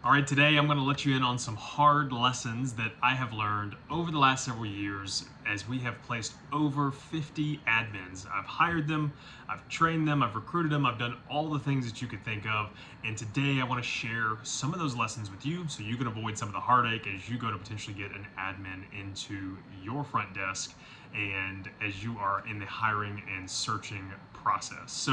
All right, today I'm going to let you in on some hard lessons that I have learned over the last several years as we have placed over 50 admins. I've hired them, I've trained them, I've recruited them, I've done all the things that you could think of. And today I want to share some of those lessons with you so you can avoid some of the heartache as you go to potentially get an admin into your front desk and as you are in the hiring and searching process.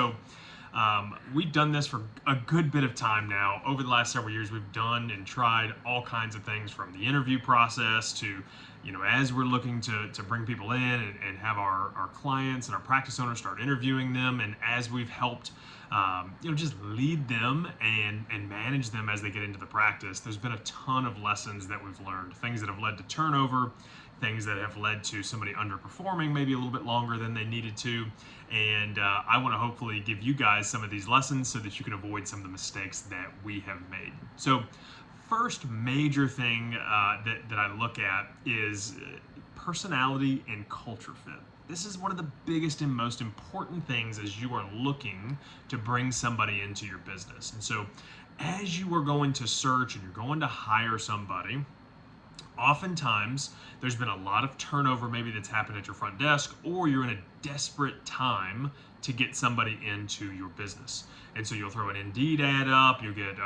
We've done this for a good bit of time now. Over the last several years, we've done and tried all kinds of things from the interview process to, as we're looking to bring people in and have our clients and our practice owners start interviewing them. And as we've helped, just lead them and manage them as they get into the practice, there's been a ton of lessons that we've learned, things that have led to turnover, things that have led to somebody underperforming maybe a little bit longer than they needed to. And I want to hopefully give you guys some of these lessons so that you can avoid some of the mistakes that we have made. So first major thing that I look at is personality and culture fit. This is one of the biggest and most important things as you are looking to bring somebody into your business. And so as you are going to search and you're going to hire somebody, oftentimes there's been a lot of turnover maybe that's happened at your front desk, or you're in a desperate time to get somebody into your business. And so you'll throw an Indeed ad up, you'll get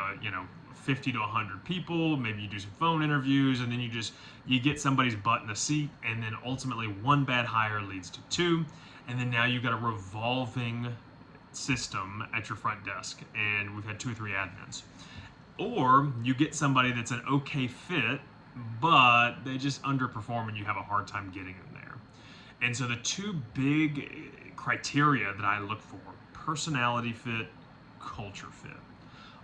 50 to 100 people, maybe you do some phone interviews, and then you get somebody's butt in the seat, and then ultimately one bad hire leads to two, and then now you've got a revolving system at your front desk, and we've had 2 or 3 admins. Or you get somebody that's an okay fit, but they just underperform and you have a hard time getting them there. And so the 2 big criteria that I look for: personality fit, culture fit.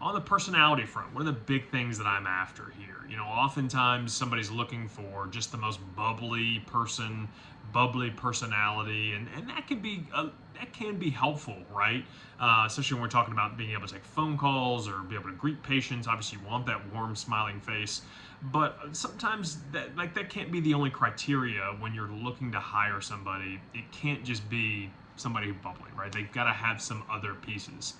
On the personality front, one of the big things that I'm after here, oftentimes somebody's looking for just the most bubbly person, bubbly personality, and that can be helpful, right? Especially when we're talking about being able to take phone calls or be able to greet patients. Obviously, you want that warm, smiling face, but sometimes that can't be the only criteria when you're looking to hire somebody. It can't just be somebody bubbly, right? They've got to have some other pieces.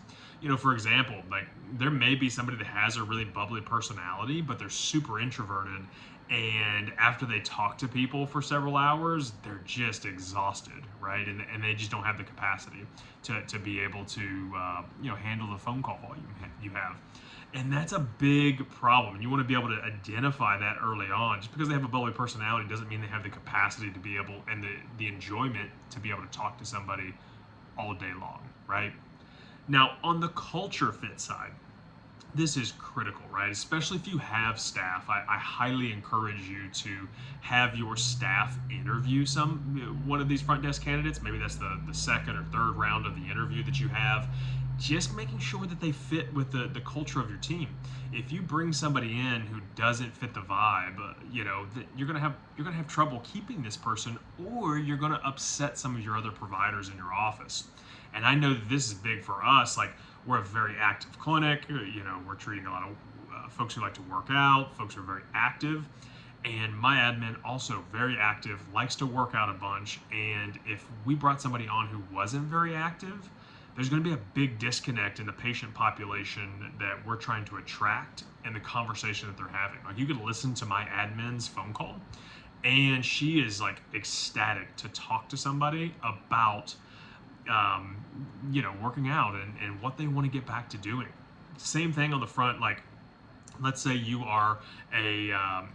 For example, like there may be somebody that has a really bubbly personality, but they're super introverted, and after they talk to people for several hours, they're just exhausted, right? And they just don't have the capacity to be able to handle the phone call volume you have. And that's a big problem. You want to be able to identify that early on. Just because they have a bubbly personality doesn't mean they have the capacity to be able, and the enjoyment to be able to talk to somebody all day long, right? Now, on the culture fit side, this is critical, right? Especially if you have staff. I highly encourage you to have your staff interview one of these front desk candidates. Maybe that's the second or third round of the interview that you have. Just making sure that they fit with the culture of your team. If you bring somebody in who doesn't fit the vibe, you're gonna have trouble keeping this person, or you're gonna upset some of your other providers in your office. And I know that this is big for us. Like, we're a very active clinic. We're treating a lot of folks who like to work out, folks who are very active. And my admin, also very active, likes to work out a bunch. And if we brought somebody on who wasn't very active, there's going to be a big disconnect in the patient population that we're trying to attract and the conversation that they're having. Like, you could listen to my admin's phone call, and she is like ecstatic to talk to somebody about working out and what they want to get back to doing. Same thing on the front. Like, let's say you are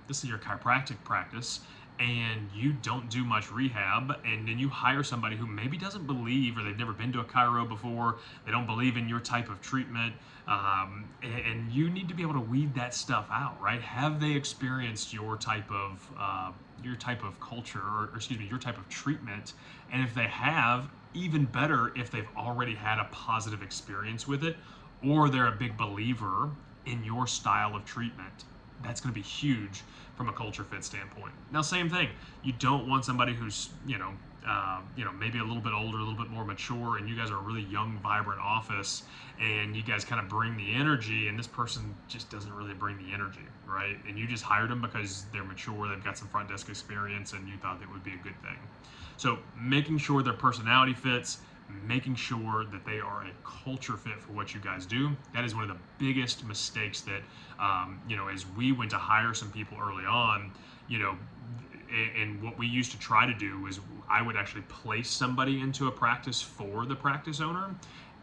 this is your chiropractic practice, and you don't do much rehab, and then you hire somebody who maybe doesn't believe, or they've never been to a chiro before, they don't believe in your type of treatment, and you need to be able to weed that stuff out, right? Have they experienced your type of culture, or excuse me, your type of treatment? And if they have, even better if they've already had a positive experience with it, or they're a big believer in your style of treatment. That's going to be huge from a culture fit standpoint. Now, same thing. You don't want somebody who's maybe a little bit older, a little bit more mature, and you guys are a really young, vibrant office, and you guys kind of bring the energy, and this person just doesn't really bring the energy, right? And you just hired them because they're mature, they've got some front desk experience, and you thought that would be a good thing. So making sure their personality fits, making sure that they are a culture fit for what you guys do. That is one of the biggest mistakes that, as we went to hire some people early on, and what we used to try to do is I would actually place somebody into a practice for the practice owner.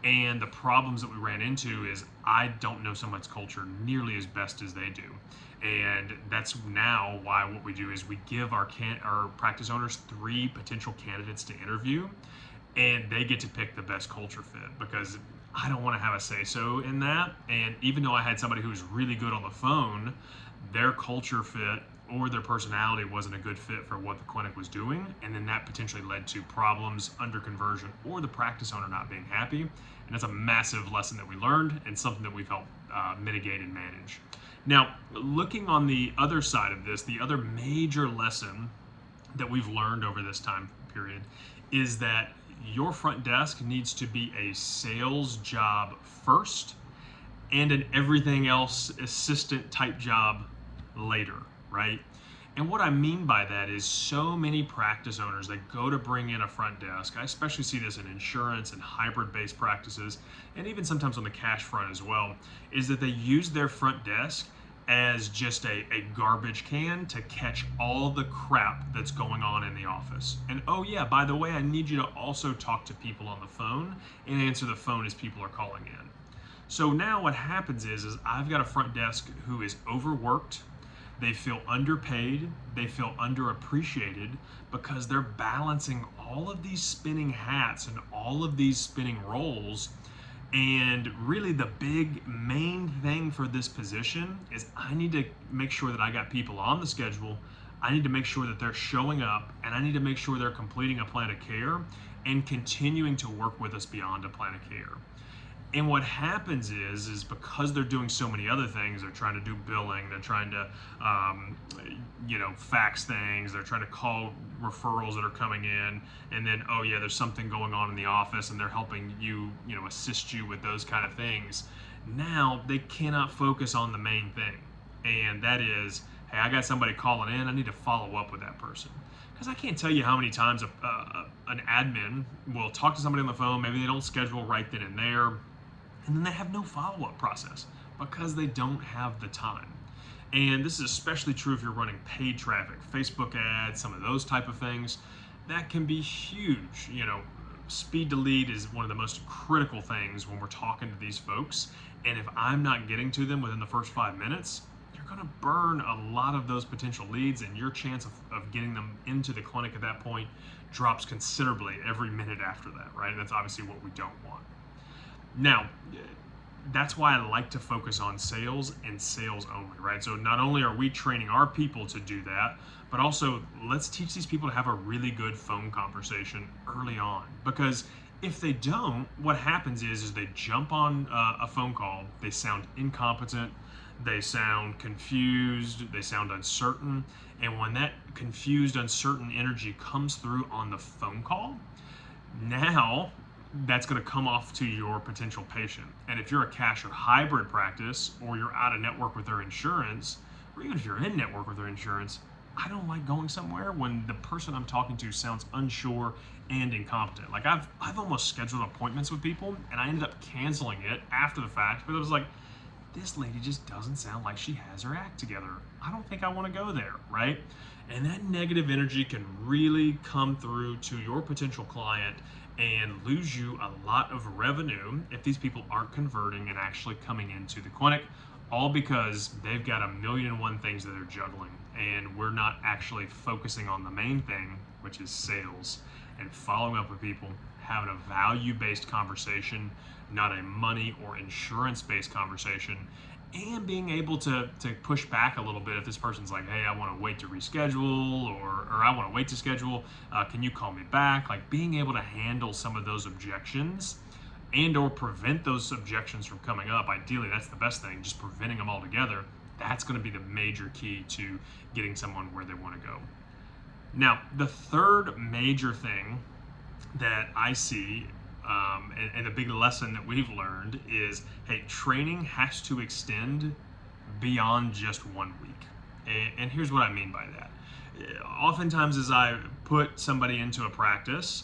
And the problems that we ran into is I don't know someone's culture nearly as best as they do. And that's now why what we do is we give our practice owners 3 potential candidates to interview, and they get to pick the best culture fit, because I don't want to have a say-so in that. And even though I had somebody who was really good on the phone, their culture fit or their personality wasn't a good fit for what the clinic was doing, and then that potentially led to problems under conversion or the practice owner not being happy. And that's a massive lesson that we learned and something that we've helped mitigate and manage. Now, looking on the other side of this, the other major lesson that we've learned over this time period is that your front desk needs to be a sales job first and an everything else assistant type job later, right? And what I mean by that is so many practice owners that go to bring in a front desk, I especially see this in insurance and hybrid-based practices, and even sometimes on the cash front as well, is that they use their front desk as just a garbage can to catch all the crap that's going on in the office. And oh yeah, by the way, I need you to also talk to people on the phone and answer the phone as people are calling in. So now what happens is I've got a front desk who is overworked. They feel underpaid, they feel underappreciated, because they're balancing all of these spinning hats and all of these spinning roles. And really the big main thing for this position is I need to make sure that I got people on the schedule. I need to make sure that they're showing up, and I need to make sure they're completing a plan of care and continuing to work with us beyond a plan of care. And what happens is because they're doing so many other things, they're trying to do billing, they're trying to, fax things, they're trying to call referrals that are coming in, and then, oh yeah, there's something going on in the office, and they're helping you, assist you with those kind of things. Now they cannot focus on the main thing, and that is, hey, I got somebody calling in, I need to follow up with that person. Because I can't tell you how many times an admin will talk to somebody on the phone, maybe they don't schedule right then and there, and then they have no follow-up process because they don't have the time. And this is especially true if you're running paid traffic, Facebook ads, some of those type of things. That can be huge. Speed to lead is one of the most critical things when we're talking to these folks. And if I'm not getting to them within the first 5 minutes, you're going to burn a lot of those potential leads, and your chance of getting them into the clinic at that point drops considerably every minute after that, right? And that's obviously what we don't want. Now, that's why I like to focus on sales and sales only, right? So not only are we training our people to do that, but also let's teach these people to have a really good phone conversation early on. Because if they don't, what happens is they jump on a phone call, they sound incompetent, they sound confused, they sound uncertain. And when that confused, uncertain energy comes through on the phone call, now that's going to come off to your potential patient. And if you're a cash or hybrid practice, or you're out of network with their insurance, or even if you're in network with their insurance, I don't like going somewhere when the person I'm talking to sounds unsure and incompetent. Like I've almost scheduled appointments with people, and I ended up canceling it after the fact, but it was like, this lady just doesn't sound like she has her act together. I don't think I want to go there, right? And that negative energy can really come through to your potential client and lose you a lot of revenue if these people aren't converting and actually coming into the clinic, all because they've got a million and one things that they're juggling, and we're not actually focusing on the main thing, which is sales and following up with people, having a value-based conversation, not a money or insurance-based conversation, and being able to push back a little bit if this person's like, hey, I want to wait to reschedule, or I want to wait to schedule, can you call me back? Like being able to handle some of those objections and or prevent those objections from coming up. Ideally, that's the best thing, just preventing them altogether. That's going to be the major key to getting someone where they want to go. Now, the third major thing that I see, and the big lesson that we've learned is, hey, training has to extend beyond just 1 week. And here's what I mean by that. Oftentimes as I put somebody into a practice,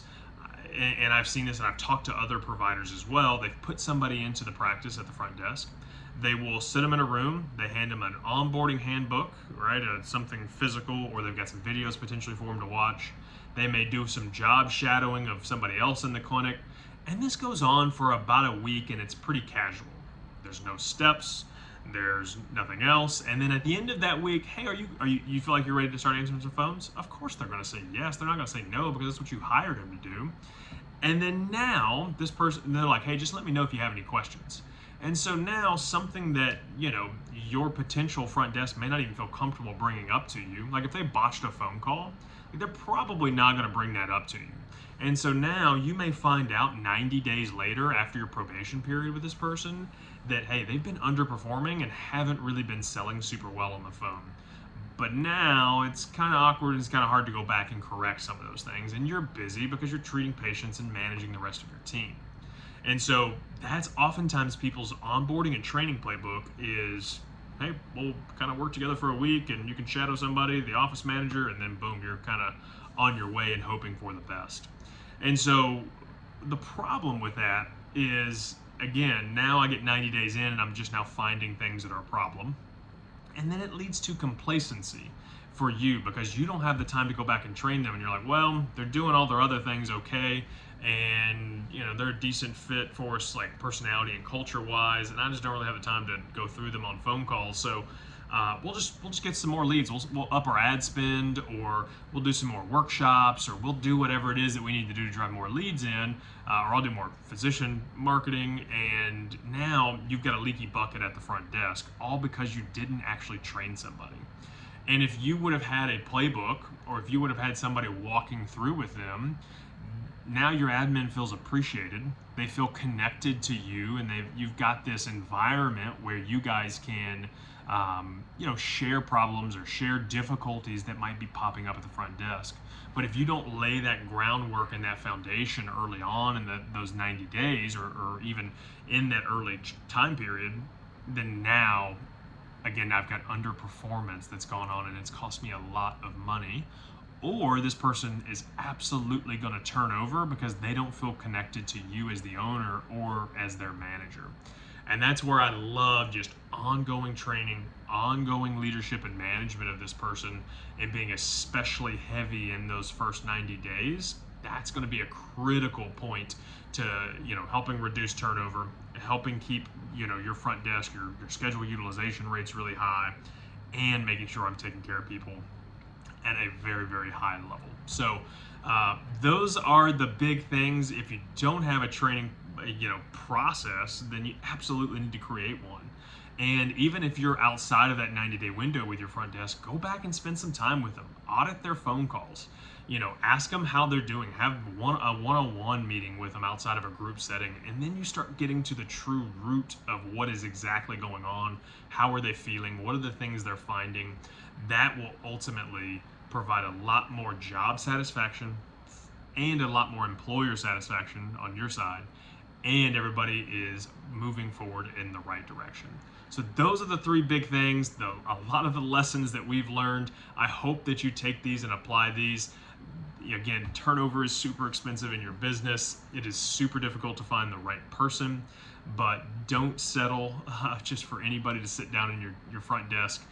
and I've seen this and I've talked to other providers as well, they've put somebody into the practice at the front desk. They will sit them in a room, they hand them an onboarding handbook, right, something physical, or they've got some videos potentially for them to watch. They may do some job shadowing of somebody else in the clinic, and this goes on for about a week, and it's pretty casual. There's no steps, there's nothing else, and then at the end of that week, hey, you feel like you're ready to start answering some phones? Of course they're going to say yes. They're not going to say no, because that's what you hired them to do. And then now this person, they're like, hey, just let me know if you have any questions. And so now something that, your potential front desk may not even feel comfortable bringing up to you, like if they botched a phone call, they're probably not going to bring that up to you. And so now you may find out 90 days later, after your probation period with this person, that, hey, they've been underperforming and haven't really been selling super well on the phone. But now it's kind of awkward, it's kind of hard to go back and correct some of those things. And you're busy because you're treating patients and managing the rest of your team. And so that's oftentimes people's onboarding and training playbook is, hey, we'll kind of work together for a week and you can shadow somebody, the office manager, and then boom, you're kind of on your way and hoping for the best. And so the problem with that is, again, now I get 90 days in and I'm just now finding things that are a problem. And then it leads to complacency for you because you don't have the time to go back and train them. And you're like, well, they're doing all their other things okay. And, they're a decent fit for us, like personality and culture wise. And I just don't really have the time to go through them on phone calls. So we'll just get some more leads. We'll up our ad spend, or we'll do some more workshops, or we'll do whatever it is that we need to do to drive more leads in, or I'll do more physician marketing. And now you've got a leaky bucket at the front desk, all because you didn't actually train somebody. And if you would have had a playbook, or if you would have had somebody walking through with them, now your admin feels appreciated. They feel connected to you, and you've got this environment where you guys can share problems or share difficulties that might be popping up at the front desk. But if you don't lay that groundwork and that foundation early on in those 90 days or even in that early time period, then now, again, I've got underperformance that's gone on and it's cost me a lot of money. Or this person is absolutely going to turn over because they don't feel connected to you as the owner or as their manager. And that's where I love just ongoing training, ongoing leadership and management of this person, and being especially heavy in those first 90 days. That's going to be a critical point to, helping reduce turnover, helping keep, your front desk, your schedule utilization rates really high, and making sure I'm taking care of people at a very, very high level. So those are the big things. If you don't have a training process, then you absolutely need to create one. And even if you're outside of that 90-day window with your front desk, go back and spend some time with them. Audit their phone calls. Ask them how they're doing. Have a one-on-one meeting with them outside of a group setting, and then you start getting to the true root of what is exactly going on. How are they feeling? What are the things they're finding? That will ultimately provide a lot more job satisfaction and a lot more employer satisfaction on your side, and everybody is moving forward in the right direction. So those are the three big things, a lot of the lessons that we've learned. I hope that you take these and apply these. Again, turnover is super expensive in your business. It is super difficult to find the right person, but don't settle just for anybody to sit down in your front desk.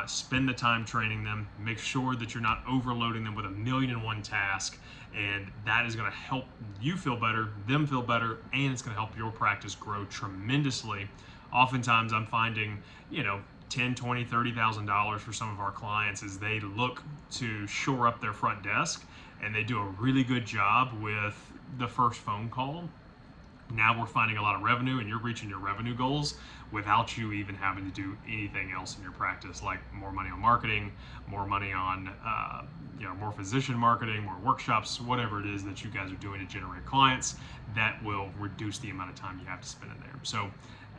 Spend the time training them. Make sure that you're not overloading them with 1,000,001 tasks, and that is going to help you feel better, them feel better, and it's going to help your practice grow tremendously. Oftentimes I'm finding, $10,000, $20,000, $30,000 for some of our clients as they look to shore up their front desk, and they do a really good job with the first phone call. Now we're finding a lot of revenue, and you're reaching your revenue goals without you even having to do anything else in your practice, like more money on marketing, more money on more physician marketing, more workshops, whatever it is that you guys are doing to generate clients. That will reduce the amount of time you have to spend in there. So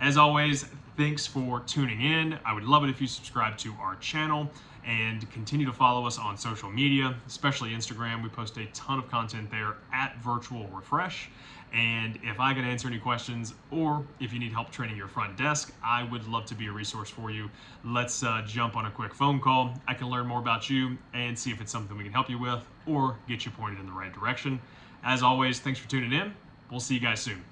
as always, thanks for tuning in. I would love it if you subscribe to our channel and continue to follow us on social media, especially Instagram. We post a ton of content there at Virtual Refresh. And if I can answer any questions, or if you need help training your front desk, I would love to be a resource for you. Let's jump on a quick phone call. I can learn more about you and see if it's something we can help you with or get you pointed in the right direction. As always, thanks for tuning in. We'll see you guys soon.